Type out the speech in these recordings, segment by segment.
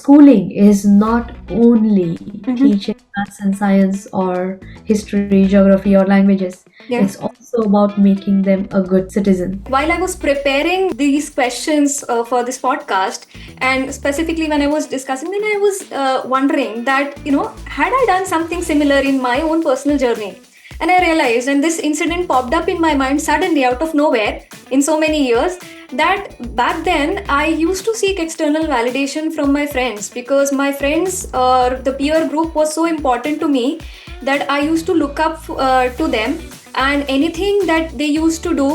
schooling is not only Mm-hmm. teaching maths and science or history, geography, or languages. Yeah. It's also about making them a good citizen. While I was preparing these questions for this podcast, and specifically when I was discussing, then I was wondering that, had I done something similar in my own personal journey? And I realized, and this incident popped up in my mind suddenly out of nowhere in so many years, that back then I used to seek external validation from my friends because my friends or the peer group was so important to me that I used to look up to them, and anything that they used to do,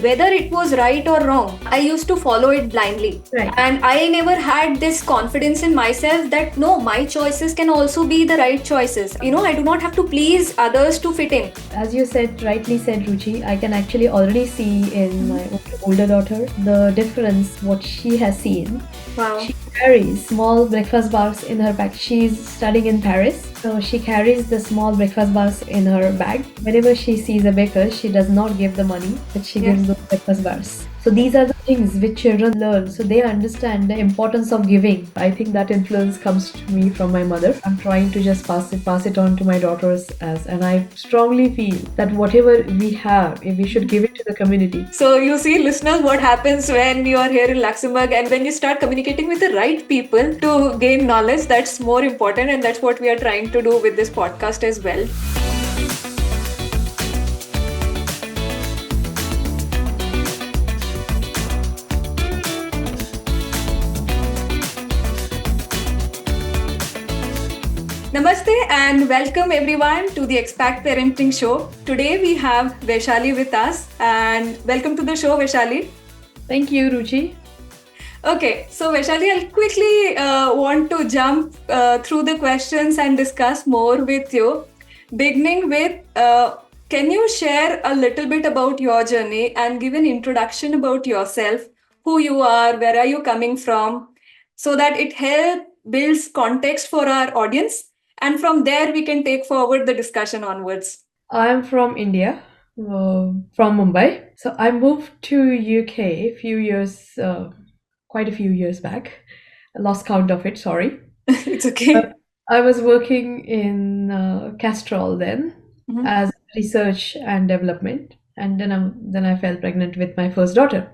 whether it was right or wrong, I used to follow it blindly. Right. And I never had this confidence in myself that no, my choices can also be the right choices. I do not have to please others to fit in. As you said, rightly said, Ruchi, I can actually already see in my older daughter the difference what she has seen. Wow. She carries small breakfast bars in her bag. She's studying in Paris, so she carries the small breakfast bars in her bag. Whenever she sees a baker, she does not give the money, but she gives those breakfast bars. So these are the things which children learn, so they understand the importance of giving. I think that influence comes to me from my mother. I'm trying to just pass it on to my daughters and I strongly feel that whatever we have, we should give it to the community. So you see, listeners, what happens when you are here in Luxembourg and when you start communicating with the right people to gain knowledge, that's more important, and that's what we are trying to do with this podcast as well. Namaste and welcome everyone to the Expat Parenting Show. Today we have Vaishali with us, and welcome to the show, Vaishali. Thank you, Ruchi. Okay, so Vaishali, I'll quickly want to jump through the questions and discuss more with you. Beginning with, can you share a little bit about your journey and give an introduction about yourself, who you are, where are you coming from, so that it helps builds context for our audience, and from there we can take forward the discussion onwards. I'm from India, from Mumbai. So I moved to UK a few years, quite a few years back. I lost count of it, sorry. It's okay. But I was working in Castrol then Mhm. as research and development, and then I fell pregnant with my first daughter.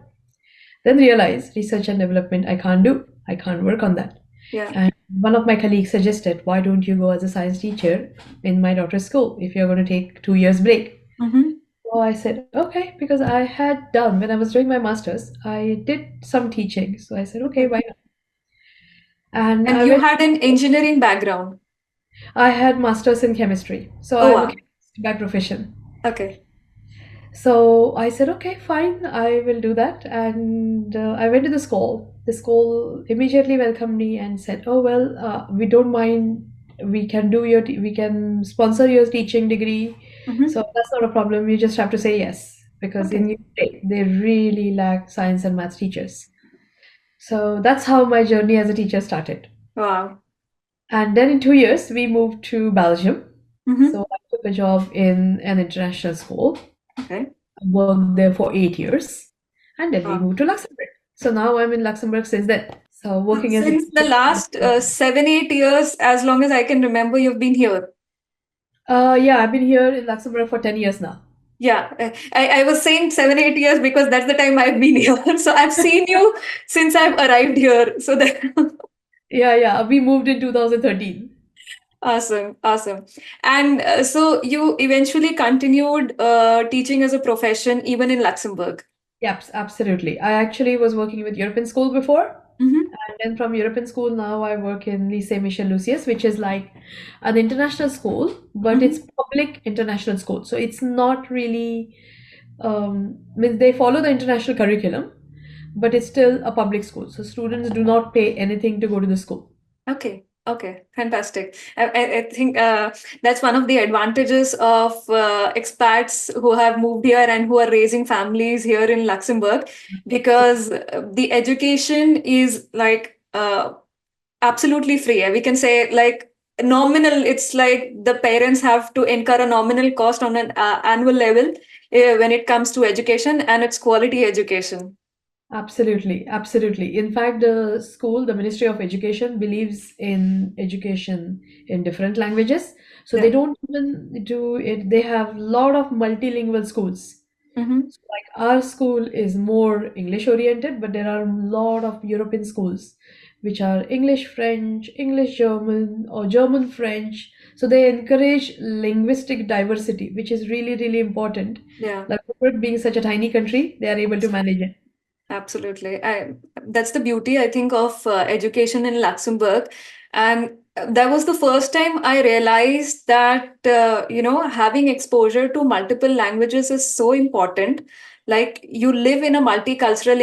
Then realized research and development I can't do. I can't work on that. Yeah. And one of my colleagues suggested, why don't you go as a science teacher in my daughter's school if you're going to take 2 years break? Mhm. So I said, okay, because I had done, when I was doing my master's, I did some teaching. So I said, okay, why not? And And you had an engineering background. I had master's in chemistry. So Oh, I'm a wow. chemist by profession. Okay. So I said, okay, fine, I will do that. And I went to the school. The school immediately welcomed me and said, oh, well, we don't mind. We can we can sponsor your teaching degree. Mhm. So that's not a problem. You just have to say yes. Because in Okay. UK, they really lack science and maths teachers. So that's how my journey as a teacher started. Wow. And then in 2 years, we moved to Belgium. Mhm. So I took a job in an international school. Okay. I worked there for 8 years. And then we Wow. moved to Luxembourg. So now I'm in Luxembourg since then. So working as a Since the teacher. last 7-8 years, as long as I can remember, you've been here. Yeah, I've been here in Luxembourg for 10 years now. Yeah, I was saying 7-8 years because that's the time I've been here. So I've seen you since I've arrived here. So that Yeah. We moved in 2013. awesome, awesome. And so you eventually continued teaching as a profession even in Luxembourg. Yep, absolutely. I actually was working with European School before. Mhm. And then from European School, now I work in Lycée Michel Lucius, which is like an international school, but it's Mhm. public international school. So it's not really, means they follow the international curriculum, but it's still a public school. So students do not pay anything to go to the school. Okay. Okay, fantastic. I think that's one of the advantages of expats who have moved here and who are raising families here in Luxembourg, because the education is like absolutely free. We can say like nominal. It's like the parents have to incur a nominal cost on an annual level when it comes to education, and it's quality education. Absolutely, absolutely. In fact, the school, the Ministry of Education believes in education in different languages. So they Yeah. don't even do it. They have a lot of multilingual schools. Mm-hmm. So like our school is more English oriented, but there are a lot of European schools which are English French, English German, or German French. So they encourage linguistic diversity, which is really, really important. Yeah. Like being such a tiny country, they are able to manage it. Absolutely. That's the beauty, I think, of education in Luxembourg. And that was the first time I realized that, having exposure to multiple languages is so important. Like, you live in a multicultural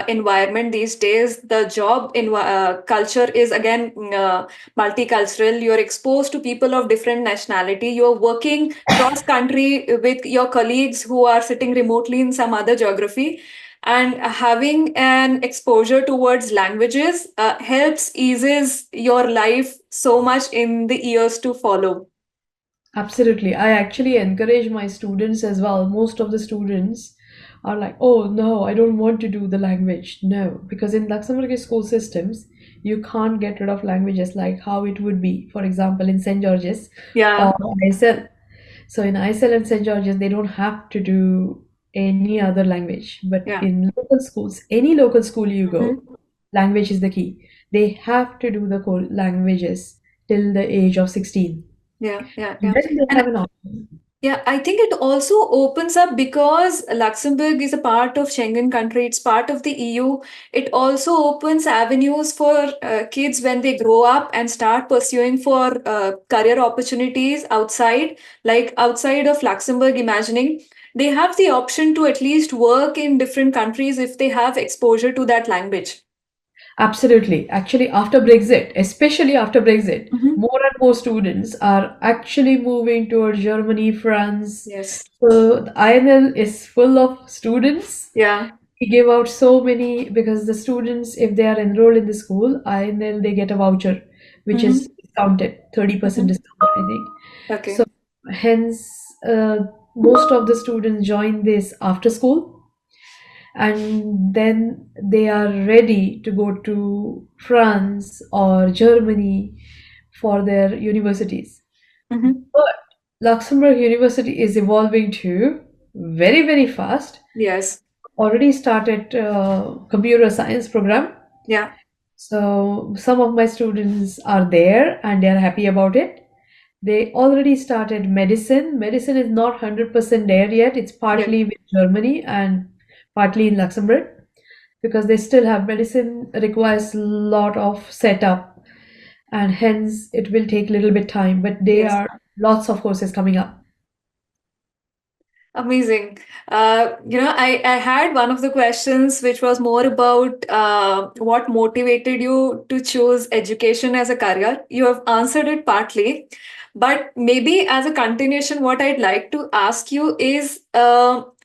environment these days. The job culture is again multicultural. You're exposed to people of different nationality. You're working cross country with your colleagues who are sitting remotely in some other geography, and having an exposure towards languages helps eases your life so much in the years to follow. Absolutely. I actually encourage my students as well. Most of the students are like, oh, no, I don't want to do the language. No, because in Luxembourgish school systems, you can't get rid of languages like how it would be, for example, in St. George's Yeah. or ISL. So in ISL and St. George's, they don't have to do any other language. But Yeah. in local schools, any local school you go, Mhm. language is the key. They have to do the core languages till the age of 16. Yeah. Yeah. And Yeah. then they And have an option. yeah, I think it also opens up because Luxembourg is a part of Schengen country, it's part of the EU. It also opens avenues for kids when they grow up and start pursuing for career opportunities outside, like outside of Luxembourg, imagining they have the option to at least work in different countries if they have exposure to that language. Absolutely. Actually, after Brexit, especially after Brexit, Mhm. more and more students are actually moving towards Germany, France. Yes. So the INL is full of students. Yeah. We give out so many because the students, if they are enrolled in the school, INL, they get a voucher, which is Hmm. discounted, 30% Hmm. discount, I think. So Okay. hence, uh, most of the students join this after school and then they are ready to go to France or Germany for their universities. Hmm. But Luxembourg University is evolving too very, very fast. Yes. Already started computer science program. Yeah. So some of my students are there and they are happy about it. They already started medicine. Medicine is not 100% there yet. It's Yeah. partly with Germany and partly in Luxembourg because they still have medicine requires a lot of setup and hence it will take a little bit time, but there Yes. are lots of courses coming up. Amazing. I had one of the questions which was more about what motivated you to choose education as a career. You have answered it partly, but maybe as a continuation, what I'd like to ask you is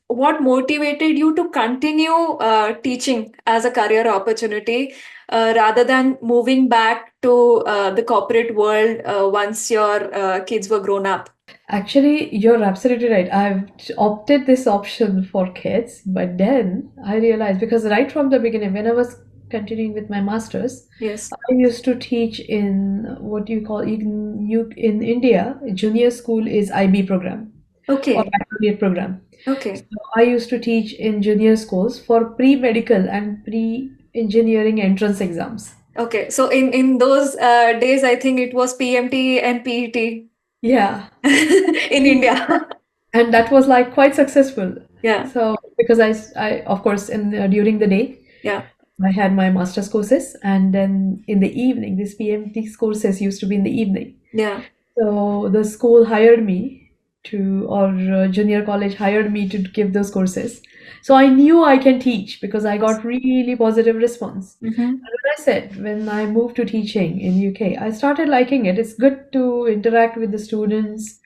what motivated you to continue teaching as a career opportunity rather than moving back to the corporate world once your kids were grown up? Actually, you're absolutely right. I've opted this option for kids, but then I realized because right from the beginning, when I was continuing with my master's, Yes. I used to teach in what you call in India, junior school is IB program or Okay. baccalaureate program. So Okay. I used to teach in junior schools for pre-medical and pre-engineering entrance exams. Okay. So in those days, I think it was PMT and PET Yeah. in India. And that was like quite successful. Yeah. So because I of course in during the day Yeah. I had my master's courses and then in the evening these PMT courses used to be in the evening. Yeah. So the school hired me to, or junior college hired me to give those courses. So I knew I can teach because I got really positive response. Mm-hmm. And when I said, when I moved to teaching in UK, I started liking it. It's good to interact with the students,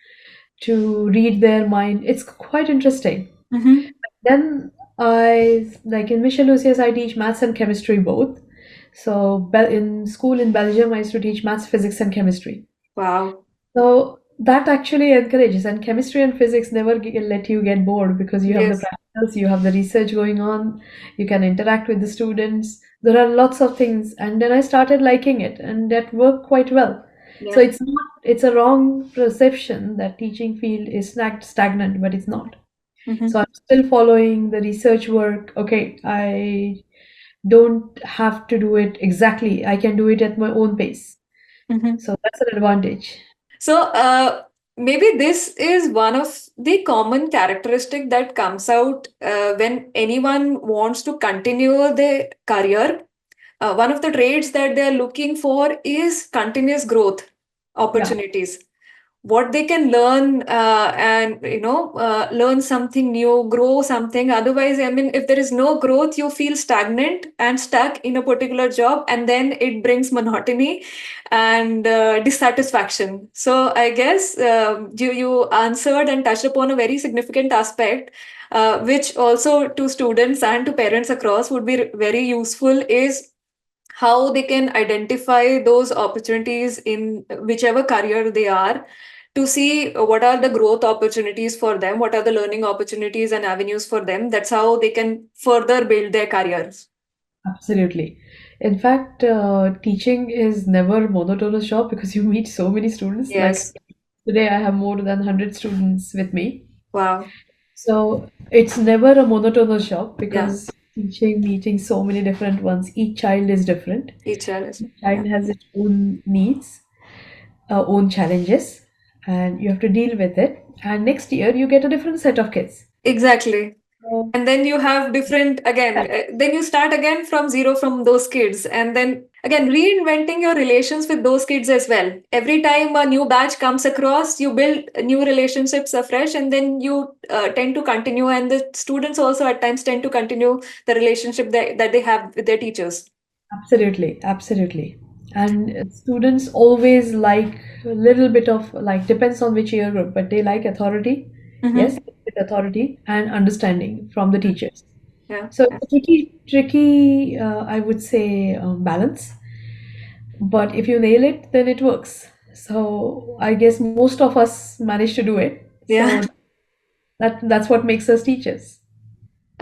to read their mind. It's quite interesting. Mm-hmm. Then I, like in Michel Lucius, I teach maths and chemistry both. So in school in Belgium, I used to teach maths, physics, and chemistry. Wow. So that actually encourages, and chemistry and physics never let you get bored because you have the Yes. practicals, you have the research going on, you can interact with the students. There are lots of things, and then I started liking it, and that worked quite well. So Yeah. it's a wrong perception that teaching field is stagnant, but it's not. Mm-hmm. So I'm still following the research work. Okay, I don't have to do it exactly. I can do it at my own pace. Mm-hmm. So that's an advantage. So, maybe this is one of the common characteristic that comes out when anyone wants to continue their career. One of the traits that they're looking for is continuous growth Yeah, opportunities. What they can learn and learn something new, grow something. Otherwise, I mean, if there is no growth, you feel stagnant and stuck in a particular job, and then it brings monotony and dissatisfaction. So I guess you answered and touched upon a very significant aspect, which also to students and to parents across would be very useful, is how they can identify those opportunities in whichever career they are, to see what are the growth opportunities for them, what are the learning opportunities and avenues for them. That's how they can further build their careers. absolutely. In fact, teaching is never monotonous job because you meet so many students. Like Yes. today, I have more than 100 students with me. Wow. So it's never a monotonous job Yeah. because teaching, meeting so many different ones. Each child is different. Each child is. Each Yeah. child has its own needs, own challenges, and you have to deal with it. And next year, you get a different set of kids. Exactly. So, And then you have different again, then you start again from zero from those kids, and then again reinventing your relations with those kids as well. Every time a new batch comes across, you build new relationships afresh, and then you tend to continue, and the students also at times tend to continue the relationship that they have with their teachers. absolutely, absolutely. And students always like a little bit of like depends on which year group, but they like authority. Yes, Mm-hmm. with authority and understanding from the teachers. Yeah. So Yeah. it's a tricky, I would say, balance. But if you nail it, then it works. So I guess most of us manage to do it. Yeah. So that's what makes us teachers.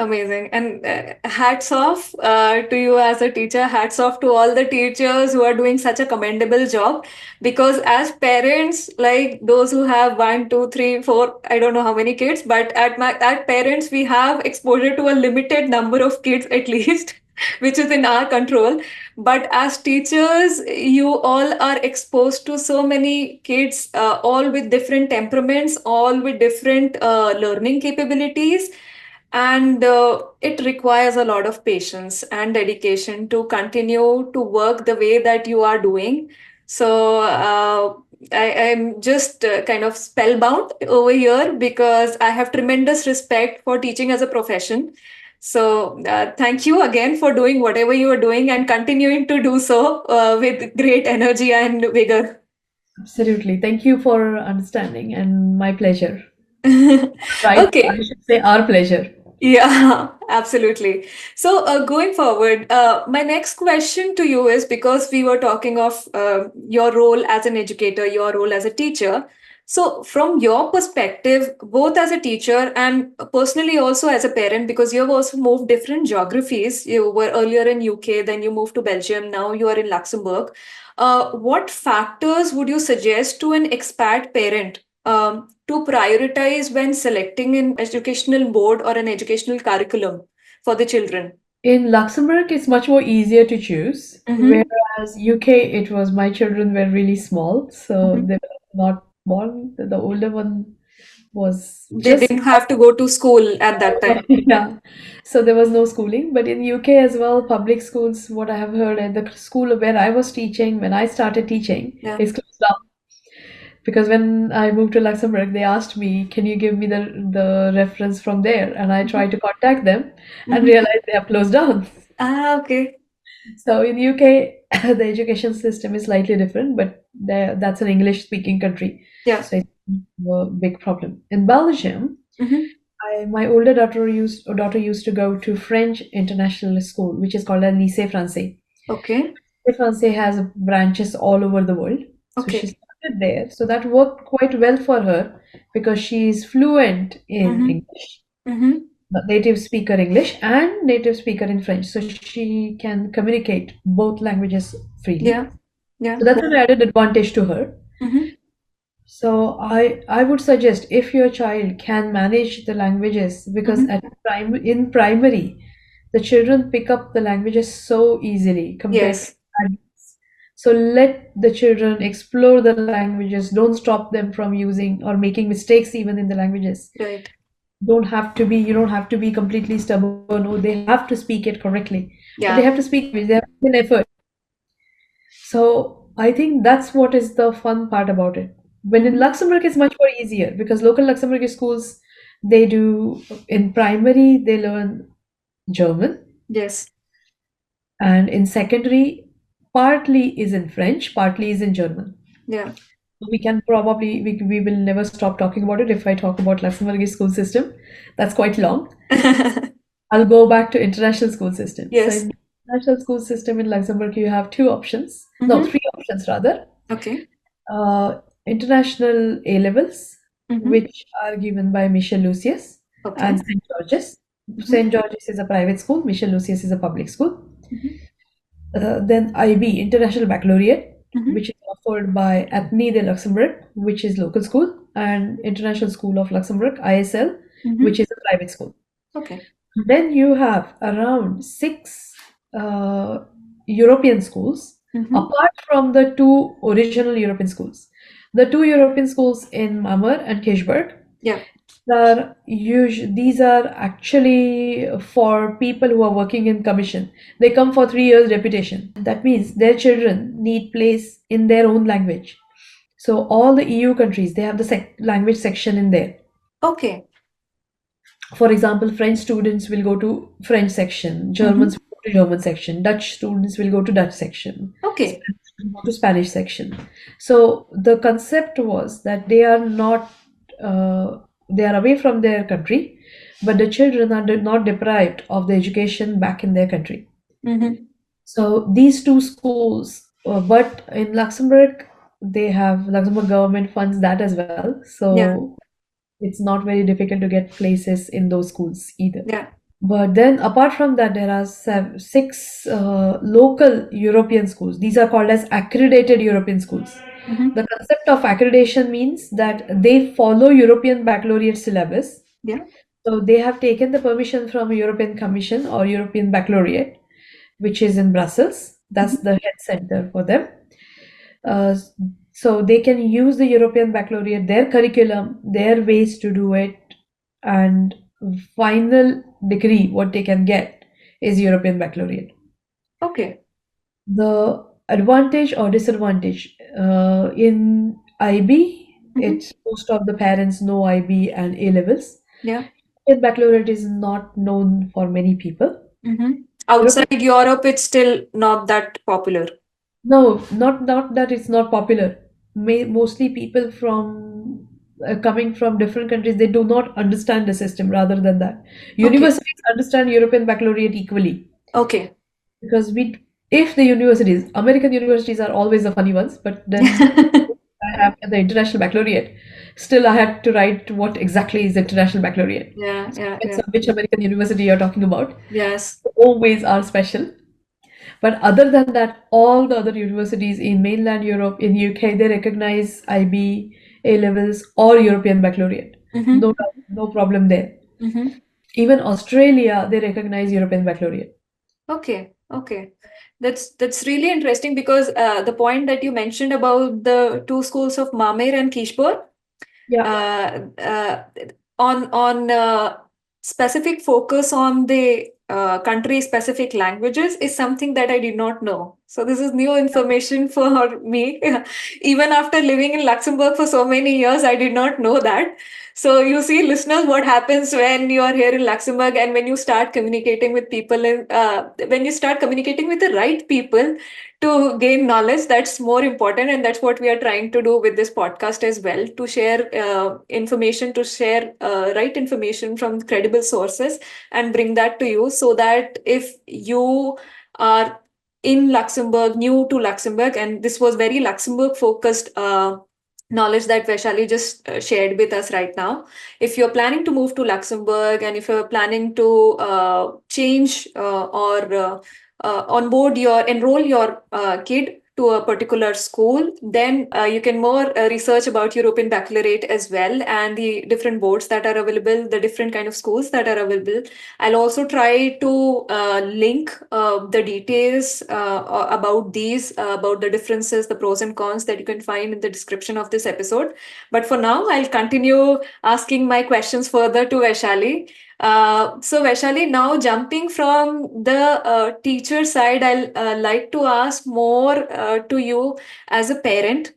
Amazing. And hats off to you as a teacher. Hats off to all the teachers who are doing such a commendable job. Because as parents, like those who have one, two, three, four, I don't know how many kids, but at parents, we have exposure to a limited number of kids at least, which is in our control. But as teachers, you all are exposed to so many kids, all with different temperaments, all with different learning capabilities, and it requires a lot of patience and dedication to continue to work the way that you are doing. So I'm just kind of spellbound over here because I have tremendous respect for teaching as a profession. So thank you again for doing whatever you are doing and continuing to do so with great energy and vigor. Absolutely. Thank you for understanding, and my pleasure. Right? I Okay. should say our pleasure. Yeah, absolutely. So, going forward, my next question to you is, because we were talking of your role as an educator, your role as a teacher. So, from your perspective, both as a teacher and personally also as a parent, because you have also moved different geographies. You were earlier in UK, then you moved to Belgium, now you are in Luxembourg. What factors would you suggest to an expat parent to prioritize when selecting an educational board or an educational curriculum for the children? In Luxembourg, it's much more easier to choose, Mm-hmm. whereas UK, it was my children were really small, so Mm-hmm. they were not born. The older one was They just didn't have to go to school at that time. yeah. So there was no schooling, but in UK as well, public schools, what I have heard at the school where I was teaching when I started teaching Yeah. is closed down. Because when I moved to Luxembourg, they asked me, "Can you give me the reference from there?" And I Mm-hmm. tried to contact them and Mm-hmm. realized they have closed down. Ah, okay. So in UK, the education system is slightly different, but that's an English-speaking country, Yeah. so it's a big problem. In Belgium, Mm-hmm. my older daughter used to go to French international school, which is called a Lycée Français. Okay. Lycée Français has branches all over the world. So she Okay. started there, so that worked quite well for her because she is fluent in Mm-hmm. English, Mm-hmm. native speaker English and native speaker in French, so she can communicate both languages freely. Yeah. Yeah. So that's an added advantage to her. Mm-hmm. So I would suggest if your child can manage the languages, because Mm-hmm. at in primary the children pick up the languages so easily compared to Yes. adults. So let the children explore the languages. Don't stop them from using or making mistakes even in the languages. Right. You don't have to be completely stubborn. Or they have to speak it correctly. But they have Yeah. to speak. They have to put an effort. So I think that's what is the fun part about it. When in Mm-hmm. Luxembourg, it's much more easier because local Luxembourgish schools, they do in primary, they learn German, Yes. and in secondary, partly is in French, partly is in German. Yeah. We can probably, we will never stop talking about it if I talk about Luxembourgish school system. That's quite long. I'll go back to international school system. So Yes. in international school system in Luxembourg, you have two options. No, Mm-hmm. three options rather. Okay. International A levels, Mm-hmm. which are given by Michel Lucius Okay. and St. George's. Mm-hmm. St. George's is a private school, Michel Lucius is a public school. Mm-hmm. Then IB, International Baccalaureate, Mm-hmm. which is offered by Athene de Luxembourg, which is local school, and International School of Luxembourg, ISL, Mm-hmm. which is a private school. Okay. Then you have around six uh, European schools, Mm-hmm. apart from the two original European schools. The two European schools in Mamre and Kirchberg Yeah. these are actually for people who are working in commission. They come for 3 years deputation. That means their children need place in their own language. So all the EU countries, they have the language section in there. Okay. For example, French students will go to French section, Mm-hmm. Germans will go to German section, Dutch students will go to Dutch section, Okay. Spanish will go to Spanish section. So the concept was that they are not, they are away from their country, but the children are not deprived of the education back in their country. Mm-hmm. So these two schools, but in Luxembourg, they have Luxembourg government funds that as well. Yeah. So it's not very difficult to get places in those schools either. Yeah. But then, apart from that, there are six local European schools. These are called as accredited European schools. Mm-hmm. The concept of accreditation means that they follow European baccalaureate syllabus. Yeah. So they have taken the permission from a European Commission or European Baccalaureate, which is in Brussels. That's Mm-hmm. the head center for them. Uh, so they can use the European Baccalaureate, their curriculum, their ways to do it, and final degree what they can get is European Baccalaureate. Okay. The advantage or disadvantage in IB, Mm-hmm. it's most of the parents know IB and A levels. Yeah. European Baccalaureate is not known for many people. Mm-hmm. European Outside Europe, it's still not that popular. No, not that it's not popular. Mostly people from coming from different countries, they do not understand the system rather than that. Okay. Universities understand European Baccalaureate equally Okay. because if the universities, American universities are always the funny ones, but then I have the International Baccalaureate. Still, I had to write what exactly is International Baccalaureate. Yeah. So Yeah. depends Yeah. on which American university you're talking about. Yes. Always are special. But other than that, all the other universities in mainland Europe, in UK, they recognize IB, A levels, or European Baccalaureate. Mm-hmm. No doubt, no problem there. Mm-hmm. Even Australia, they recognize European Baccalaureate. Okay. Okay. That's really interesting because the point that you mentioned about the two schools of Mamer and Kishpur, Yeah, uh, uh, on specific focus on the country specific languages is something that I did not know. So this is new information for me. Even after living in Luxembourg for so many years, I did not know that. So you see, listeners, what happens when you are here in Luxembourg and when you start communicating with people and when you start communicating with the right people to gain knowledge, that's more important, and that's what we are trying to do with this podcast as well, to share information, to share right information from credible sources and bring that to you, so that if you are in Luxembourg, new to Luxembourg, and this was very Luxembourg focused knowledge that Vaishali just shared with us right now. If you're planning to move to Luxembourg, and if you're planning to change or onboard enroll your kid to a particular school, then you can more research about European Baccalaureate as well, and the different boards that are available, the different kind of schools that are available. I'll also try to link the details about about the differences, the pros and cons, that you can find in the description of this episode. But for now, I'll continue asking my questions further to Vaishali. So, Vaishali, now jumping from the teacher side, I'll like to ask more to you as a parent,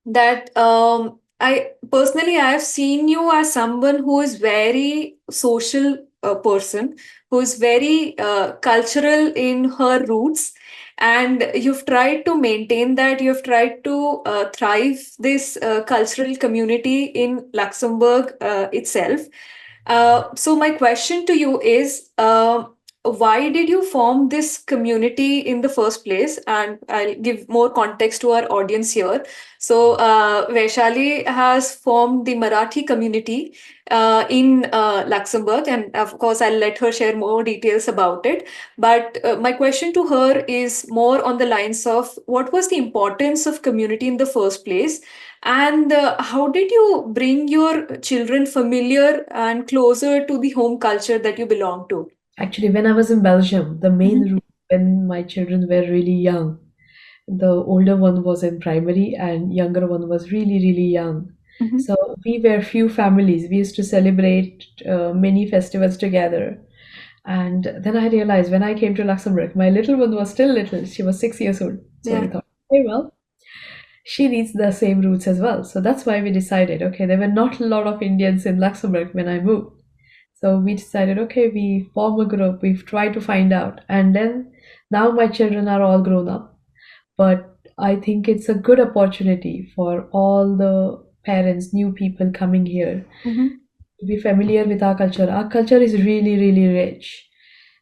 that I personally I have seen you as someone who is very social person, who is very cultural in her roots, and you've tried to maintain that. You've tried to thrive this cultural community in Luxembourg itself. So my question to you is, why did you form this community in the first place? And I'll give more context to our audience here. So Vaishali has formed the Marathi community in Luxembourg, and of course, I'll let her share more details about it. But my question to her is more on the lines of, what was the importance of community in the first place? And how did you bring your children familiar and closer to the home culture that you belong to? Actually, when I was in Belgium, the main Mhm. route when my children were really young, the older one was in primary and younger one was really, really young. Mhm. So we were few families. We used to celebrate many festivals together. And then I realized when I came to Luxembourg, my little one was still little. She was 6 years old. So we Yeah. thought, okay, well, she needs the same roots as well. So that's why we decided, okay, there were not a lot of Indians in Luxembourg when I moved. So we decided, okay, we form a group, we've tried to find out. And then now my children are all grown up. But I think it's a good opportunity for all the parents, new people coming here Mhm. to be familiar with our culture. Our culture is really, really rich.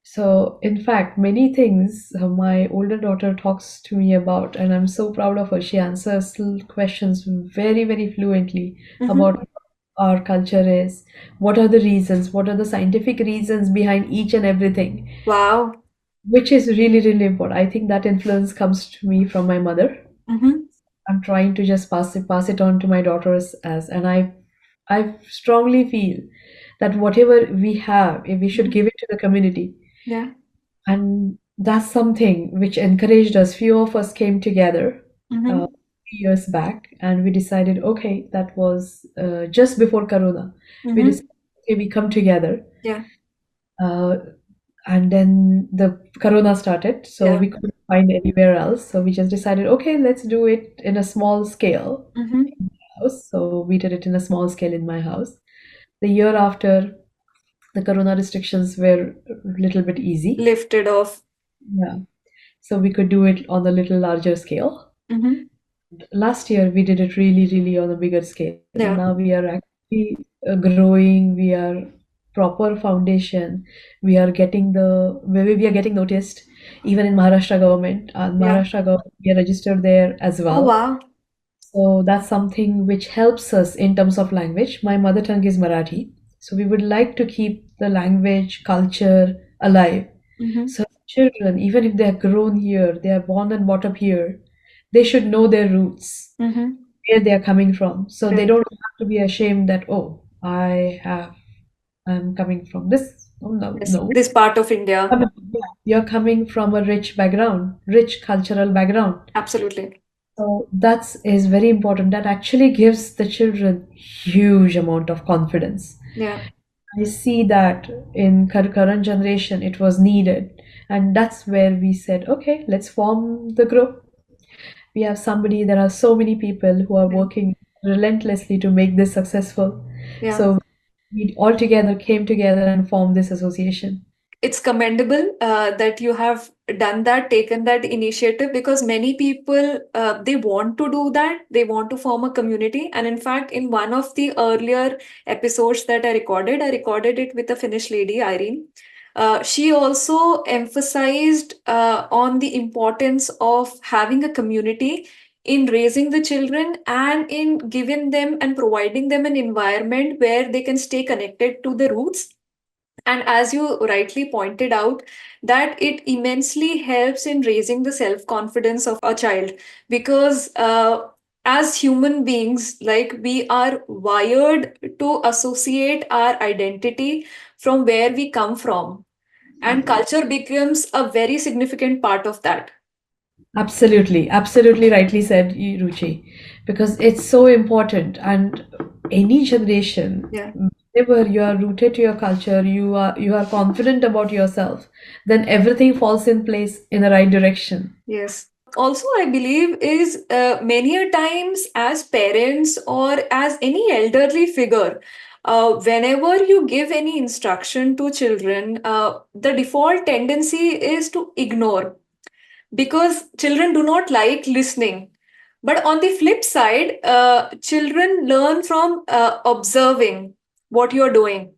So, in fact, many things my older daughter talks to me about, and I'm so proud of her. She answers questions very, very fluently Mhm. about what our culture is, what are the reasons, what are the scientific reasons behind each and everything, Wow. which is really, really important. I think that influence comes to me from my mother. Mhm. I'm trying to just pass it on to my daughters as, and I strongly feel that whatever we have, if we should Mhm. give it to the community. Yeah. And that's something which encouraged us. Few of us came together uh, Mhm. 3 years back, and we decided, okay, that was just before Corona. We Mhm. decided, okay, we come together. Yeah. Uh, and then the Corona started, so Yeah. we couldn't find anywhere else. So we just decided, okay, let's do it in a small scale Mhm. in my house. So we did it in a small scale in my house. The year after, the Corona restrictions were a little bit easy. Lifted off. Yeah. So we could do it on a little larger scale. Mhm. Last year we did it really, really on a bigger scale. Now Yeah. we are actually growing. We are proper foundation. We are getting noticed even in Maharashtra government. Yeah. Maharashtra government, we are registered there as Oh, well. wow. So that's something which helps us in terms of language. My mother tongue is Marathi, so we would like to keep the language culture alive. Mhm. So children, even if they are grown here, they are born and brought up here, they should know their roots, Mhm. where they are coming from. So they Right. don't have to be ashamed that, oh, I'm coming from this. Oh, no, Yes. no. This part of India. Yeah, you're coming from a rich background, rich cultural background. Absolutely. So that is very important. That actually gives the children huge amount of confidence. Yeah. I see that in current generation it was needed, and that's where we said, okay, let's form the group. We have somebody. There are so many people who are Yeah. working relentlessly to make this successful. Yeah. So we all together came together and formed this association. It's commendable that you have done that, taken that initiative, because many people they want to do that. They want to form a community. And in fact, in one of the earlier episodes that I recorded it with a Finnish lady, Irene. She also emphasized on the importance of having a community in raising the children and in giving them and providing them an environment where they can stay connected to the roots. And as you rightly pointed out, that it immensely helps in raising the self confidence of a child, because as human beings, like, we are wired to associate our identity from where we come from, and culture becomes a very significant part of that. Absolutely, absolutely rightly said, Ruchi, because it's so important. And any generation, Yeah. whenever you are rooted to your culture, you are confident about yourself, then everything falls in place in the right direction. Yes. Also, I believe is many a times as parents or as any elderly figure, whenever you give any instruction to children, the default tendency is to ignore, because children do not like listening. But on the flip side, children learn from observing what you are doing,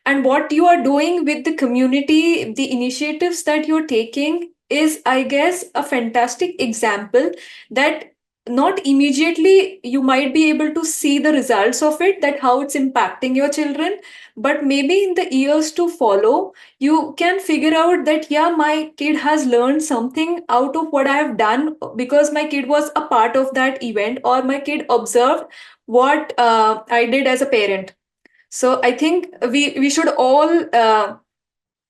and what you are doing with the community, the initiatives that you're taking is, I guess, a fantastic example that not immediately you might be able to see the results of it, that how it's impacting your children, but maybe in the years to follow, you can figure out that, yeah, my kid has learned something out of what I have done, because my kid was a part of that event, or my kid observed what I did as a parent. So I think we should all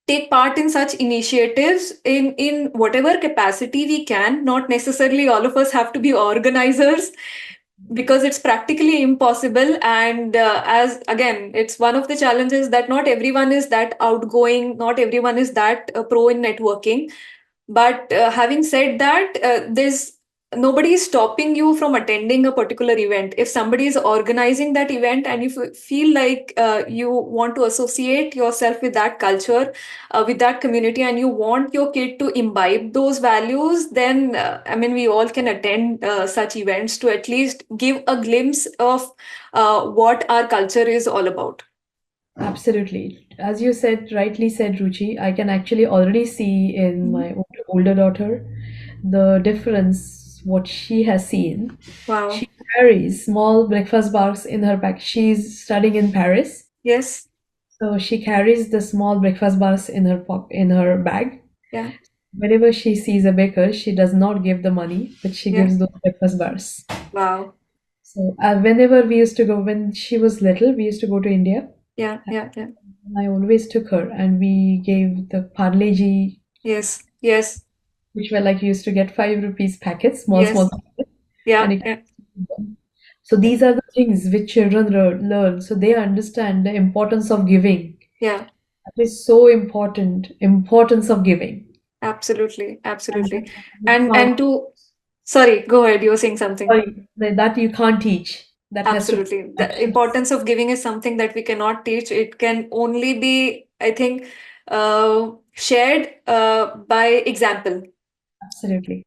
take part in such initiatives in whatever capacity we can. Not necessarily all of us have to be organizers, because it's practically impossible. And as again, it's one of the challenges that not everyone is that outgoing, not everyone is that pro in networking. But having said that, there's nobody is stopping you from attending a particular event. If somebody is organizing that event and you feel like you want to associate yourself with that culture, with that community, and you want your kid to imbibe those values, then I mean, we all can attend such events to at least give a glimpse of what our culture is all about. Absolutely. As you said, rightly said, Ruchi, I can actually already see in Mhm. my older daughter the difference, what she has seen. Wow. She carries small breakfast bars in her bag. She's studying in Paris, Yes. so she carries the small breakfast bars in her bag. Yeah. Whenever she sees a baker, she does not give the money, but she Yeah. gives those breakfast bars. Wow. So whenever we used to go, when she was little, we used to go to India. Yeah. Yeah. Yeah. I always took her, and we gave the Parle-G, Yes. Yes. which were like you used to get 5 rupees packets, small, small Yes. packets, and Yeah. you Yeah. can eat them. So these are the things which children learn. So they understand the importance of giving. Yeah. That is so important, importance of giving. Absolutely. And Absolutely. you can't, And to sorry, go ahead. You were saying something. sorry, that you can't teach. That has to be Absolutely. The actions. importance of giving is something that we cannot teach. It can only be, I think, shared by example. Absolutely.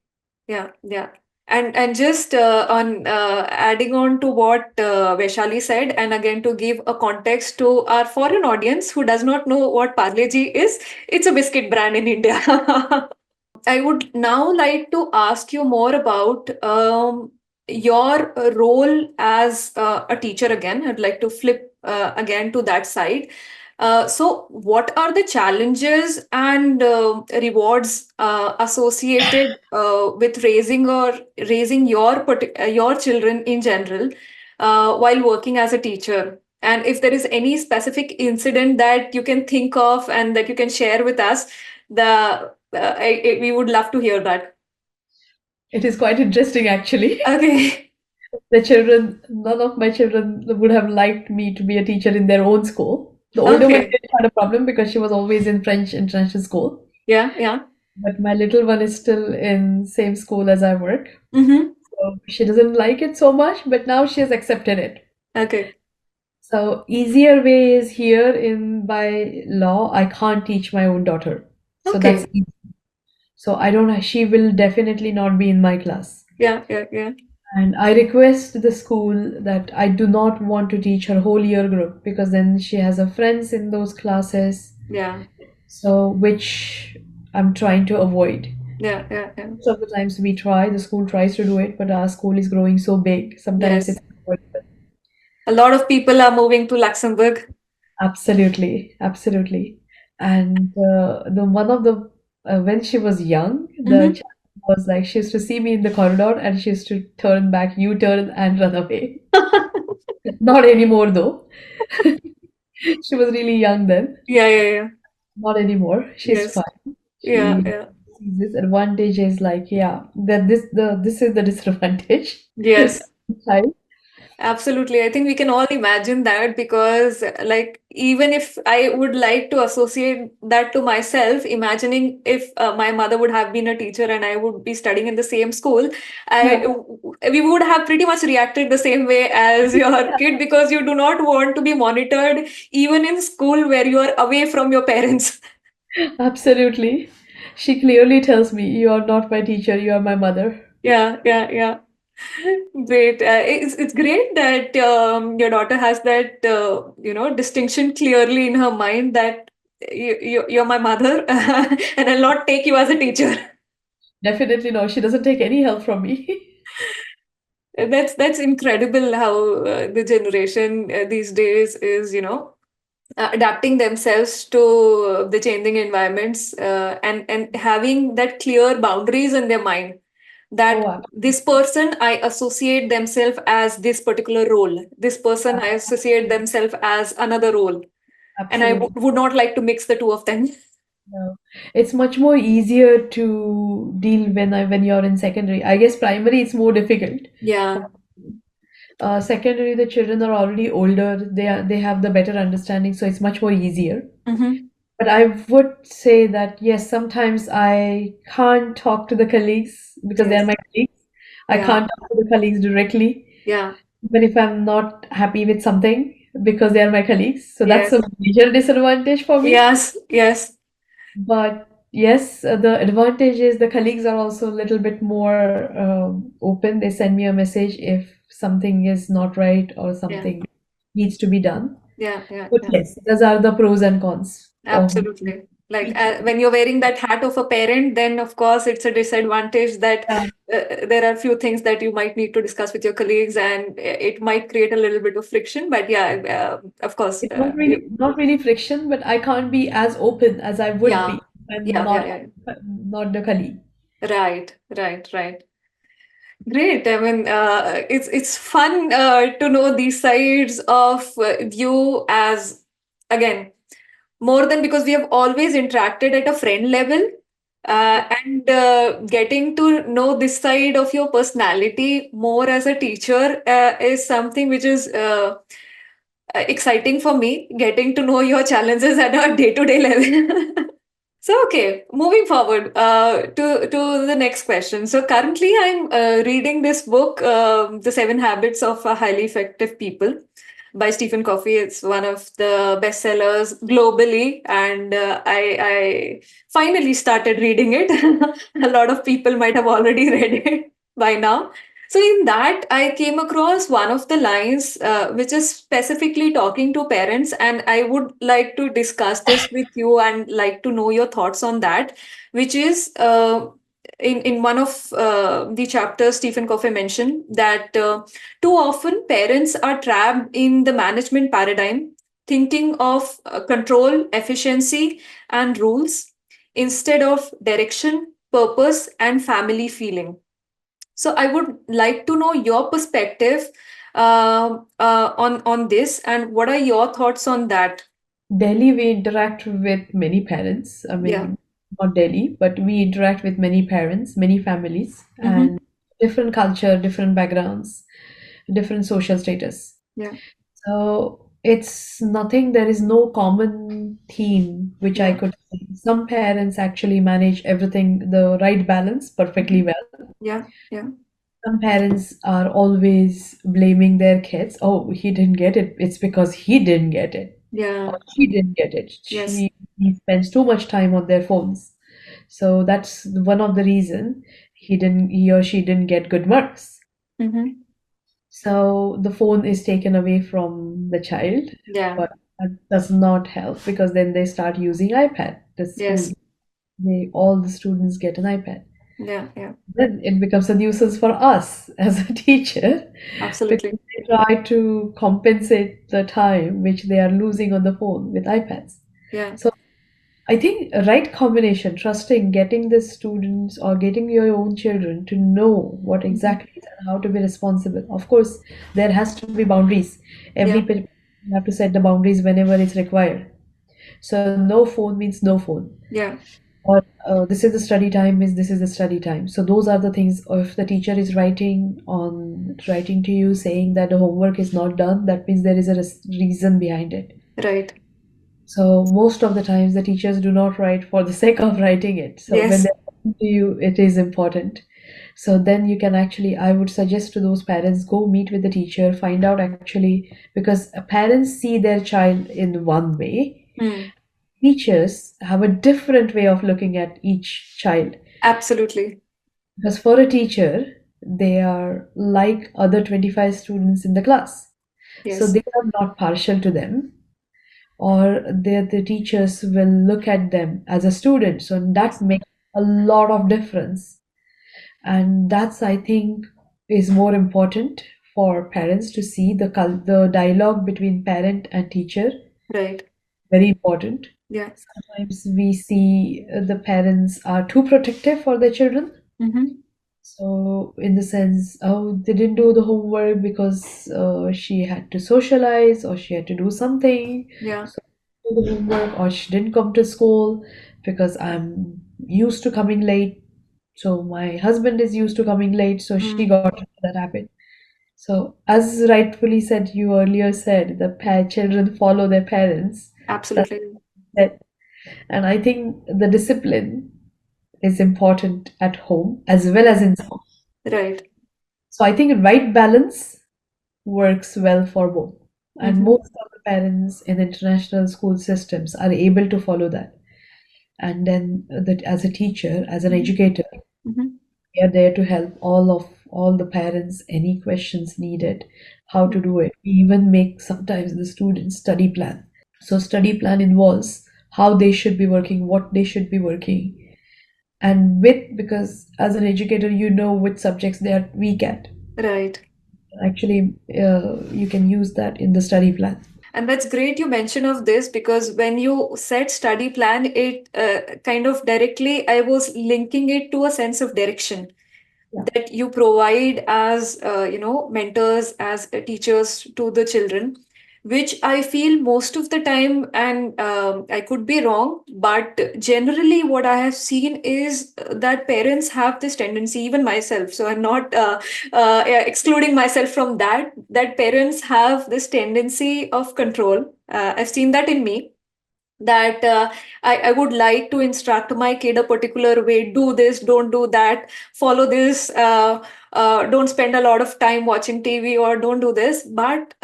Yeah, yeah. And just on adding on to what Vaishali said, and again to give a context to our foreign audience who does not know what Parle G is, it's a biscuit brand in India. I would now like to ask you more about your role as a teacher again. I'd like to flip again to that side. So, what are the challenges and rewards associated with raising your children in general while working as a teacher? And if there is any specific incident that you can think of and that you can share with us, we would love to hear that. It is quite interesting, actually. Okay. None of my children would have liked me to be a teacher in their own school. The older one Okay. did had a problem because she was always in French international school. Yeah, yeah. But my little one is still in same school as I work. Mm-hmm. So she doesn't like it so much, but now she has accepted it. Okay. So easier way is here in by law, I can't teach my own daughter. So that's Okay. easy. So I don't, she will definitely not be in my class. Yeah, yeah, yeah. And I request the school that I do not want to teach her whole year group because then she has her friends in those classes. Yeah. So which I'm trying to avoid. Yeah, yeah, yeah. Most of the times we try, the school tries to do it, but our school is growing so big. Sometimes Yes. it's unavoidable. A lot of people are moving to Luxembourg. Absolutely, absolutely. And the one of the when she was young, the Mm-hmm. child was like she used to see me in the corridor and she used to turn back, U-turn and run away. Not anymore though. She was really young then. Yeah, yeah, yeah. Not anymore. She's Yes. fine. Yeah, She yeah. sees this advantage is like, yeah, that this is the disadvantage. Yes. Child. Absolutely. I think we can all imagine that because, like, even if I would like to associate that to myself, imagining if my mother would have been a teacher and I would be studying in the same school, Yeah. we would have pretty much reacted the same way as your kid because you do not want to be monitored even in school where you are away from your parents. Absolutely. She clearly tells me, you are not my teacher, you are my mother. Yeah, yeah, yeah. Great. It's great that your daughter has that distinction clearly in her mind that you're my mother and I'll not take you as a teacher. Definitely no, she doesn't take any help from me. That's incredible how the generation these days is adapting themselves to the changing environments and having that clear boundaries in their mind Oh, that this person I associate themselves as this particular role, this person I associate themselves as another role, and I absolutely. would not like to mix the two of them. No. It's much more easier to deal when you're in secondary. I guess primary it's more difficult. Yeah. Secondary, the children are already older. They have the better understanding, so it's much more easier. Mm-hmm. But I would say that yes, sometimes I can't talk to the colleagues because they are Yes. my colleagues. I Yeah. can't talk to the colleagues directly, Yeah. even if I'm not happy with something because they are my colleagues. So that's Yes. a major disadvantage for me. Yes. Yes. But yes, the advantage is the colleagues are also a little bit more open. They send me a message if something is not right or Yeah. something needs to be done. Yeah. Yeah. But Yeah. yes, those are the pros and cons of Absolutely. Like teaching. when you're wearing that hat of a parent, then of course it's a disadvantage that Yeah, there are few things that you might need to discuss with your colleagues, and it might create a little bit of friction. But yeah, of course, it's not really friction, but I can't be as open as I would yeah, be when yeah, yeah, yeah. not the colleague. Right, right, right. Great. I mean, it's fun to know these sides of you as again more than because we have always interacted at a friend level and getting to know this side of your personality more as a teacher is something which is exciting for me, getting to know your challenges at a day-to-day level. So, okay, moving forward to the next question. So, currently, I'm reading this book, The Seven Habits of Highly Effective People by Stephen Covey. It's one of the bestsellers globally, and I finally started reading it. A lot of people might have already read it by now. So, in that, I came across one of the lines which is specifically talking to parents, and I would like to discuss this with you and like to know your thoughts on that, which is in one of the chapters, Stephen Covey mentioned that too often parents are trapped in the management paradigm, thinking of control, efficiency, and rules instead of direction, purpose, and family feeling. So I would like to know your perspective on this, and what are your thoughts on that? Delhi, we interact with many parents. I Yeah. mean, not Delhi, but we interact with many parents, many families, Mm-hmm. and different culture, different backgrounds, different social status. Yeah. So it's nothing, there is no common theme which I Yeah. could say. Some parents actually manage everything, the right balance perfectly Mm-hmm. well. Yeah. Yeah. Some parents are always blaming their kids. Oh, he didn't get it. It's because he didn't get it. Or Yeah. she didn't get it. Yes. He spends too much time on their phones. So that's one of the reason he or she didn't get good marks. Mm-hmm. So the phone is taken away from the child, Yeah. but that does not help because then they start using iPad, the school. Yes. all the students get an iPad. Yeah, yeah, Then it becomes a nuisance for us as a teacher absolutely. because they try to compensate the time which they are losing on the phone with iPads. Yeah. So I think a right combination, trusting, getting the students or getting your own children to know what Mhm. exactly is and how to be responsible. Of course, there has to be boundaries. Every Yeah, parent have to set the boundaries whenever it's required. So no phone means no phone. yeah, Or this is the study time means this is the study time. So those are the things. Or if the teacher is writing to you saying that the homework is not done, that means there is a reason behind it. right. So most of the times the teachers do not write for the sake of writing it. So when Yes, they're writing to you, it is important. So then you can actually, I would suggest to those parents, go meet with the teacher, find out actually, because parents see their child in one way. hmm. Teachers have a different way of looking at each child. Absolutely. Because for a teacher, they are like other 25 students in the class. So Yes, they are not partial to them, or the teachers will look at them as a student. So that yes, makes a lot of difference. And that's, I think, is more important for parents to see the dialogue between parent and teacher. right. Very important. Yeah. Sometimes we see the parents are too protective for their children. Mm-hmm. So, in the sense, oh, they didn't do the homework because she had to socialize or she had to do something. Yeah. So, do the homework, or she didn't come to school because I'm used to coming late. So, my husband is used to coming late, so she Mm. got into that habit. So, as rightfully said, you earlier said the children follow their parents. That's Absolutely. it. And I think the discipline is important at home as well as in school. Right. So I think right balance works well for both. And Mm-hmm. most of the parents in international school systems are able to follow that. And then that as a teacher, as an Mm-hmm. educator, Mm-hmm. we are there to help all the parents, any questions needed, how to do it. We even make sometimes the students study plan. So study plan involves how they should be working, what they should be working, and because as an educator you know which subjects they are weak at. Right. Actually, you can use that in the study plan. And that's great you mention of this, because when you said study plan, it kind of directly, I was linking it to a sense of direction Yeah, that you provide as mentors, as teachers to the children, which I feel most of the time, and I could be wrong, but generally what I have seen is that parents have this tendency, even myself, so I'm not yeah, excluding myself from that parents have this tendency of control. I've seen that in me, that I would like to instruct my kid a particular way, do this, don't do that, follow this, don't spend a lot of time watching TV, or don't do this. But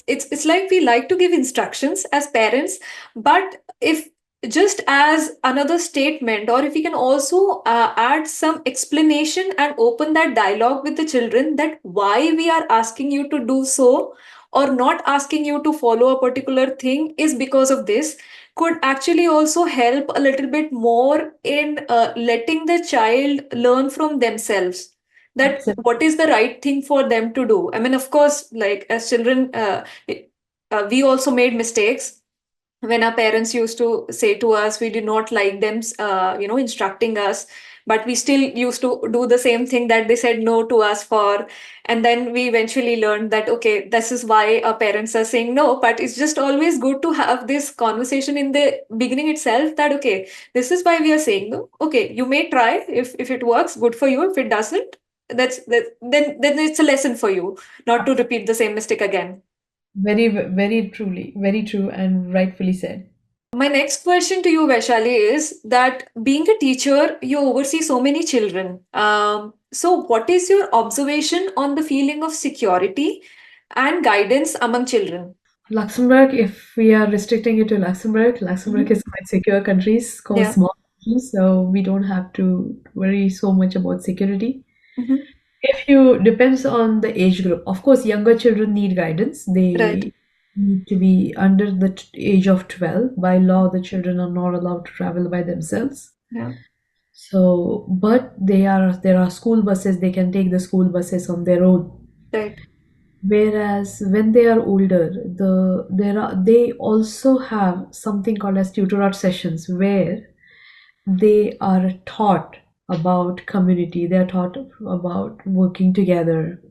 it's like we like to give instructions as parents, but if just as another statement, or if we can also add some explanation and open that dialogue with the children, that why we are asking you to do so or not asking you to follow a particular thing is because of this, could actually also help a little bit more in letting the child learn from themselves, that absolutely. what is the right thing for them to do. I mean, of course, like as children, we also made mistakes when our parents used to say to us, we did not like them instructing us, but we still used to do the same thing that they said no to us for. And then we eventually learned that, okay, this is why our parents are saying no. But it's just always good to have this conversation in the beginning itself, that okay, this is why we are saying no. Okay, you may try, if it works, good for you. If it doesn't, then it's a lesson for you not to repeat the same mistake again. Very, very truly, very true, and rightfully said. My next question to you, Vaishali, is that being a teacher, you oversee so many children. So, what is your observation on the feeling of security and guidance among children? Luxembourg, if we are restricting it to Luxembourg Mhm. is quite secure countries, quite Yeah. small countries, so we don't have to worry so much about security. Mhm. If you depends on the age group, of course, younger children need guidance. Right. They need to be under the age of 12. By law, the children are not allowed to travel by themselves. Yeah. So, but there are school buses, they can take the school buses on their own. Right. Whereas when they are older, they also have something called as tutorate sessions where they are taught about community, they are taught about working together.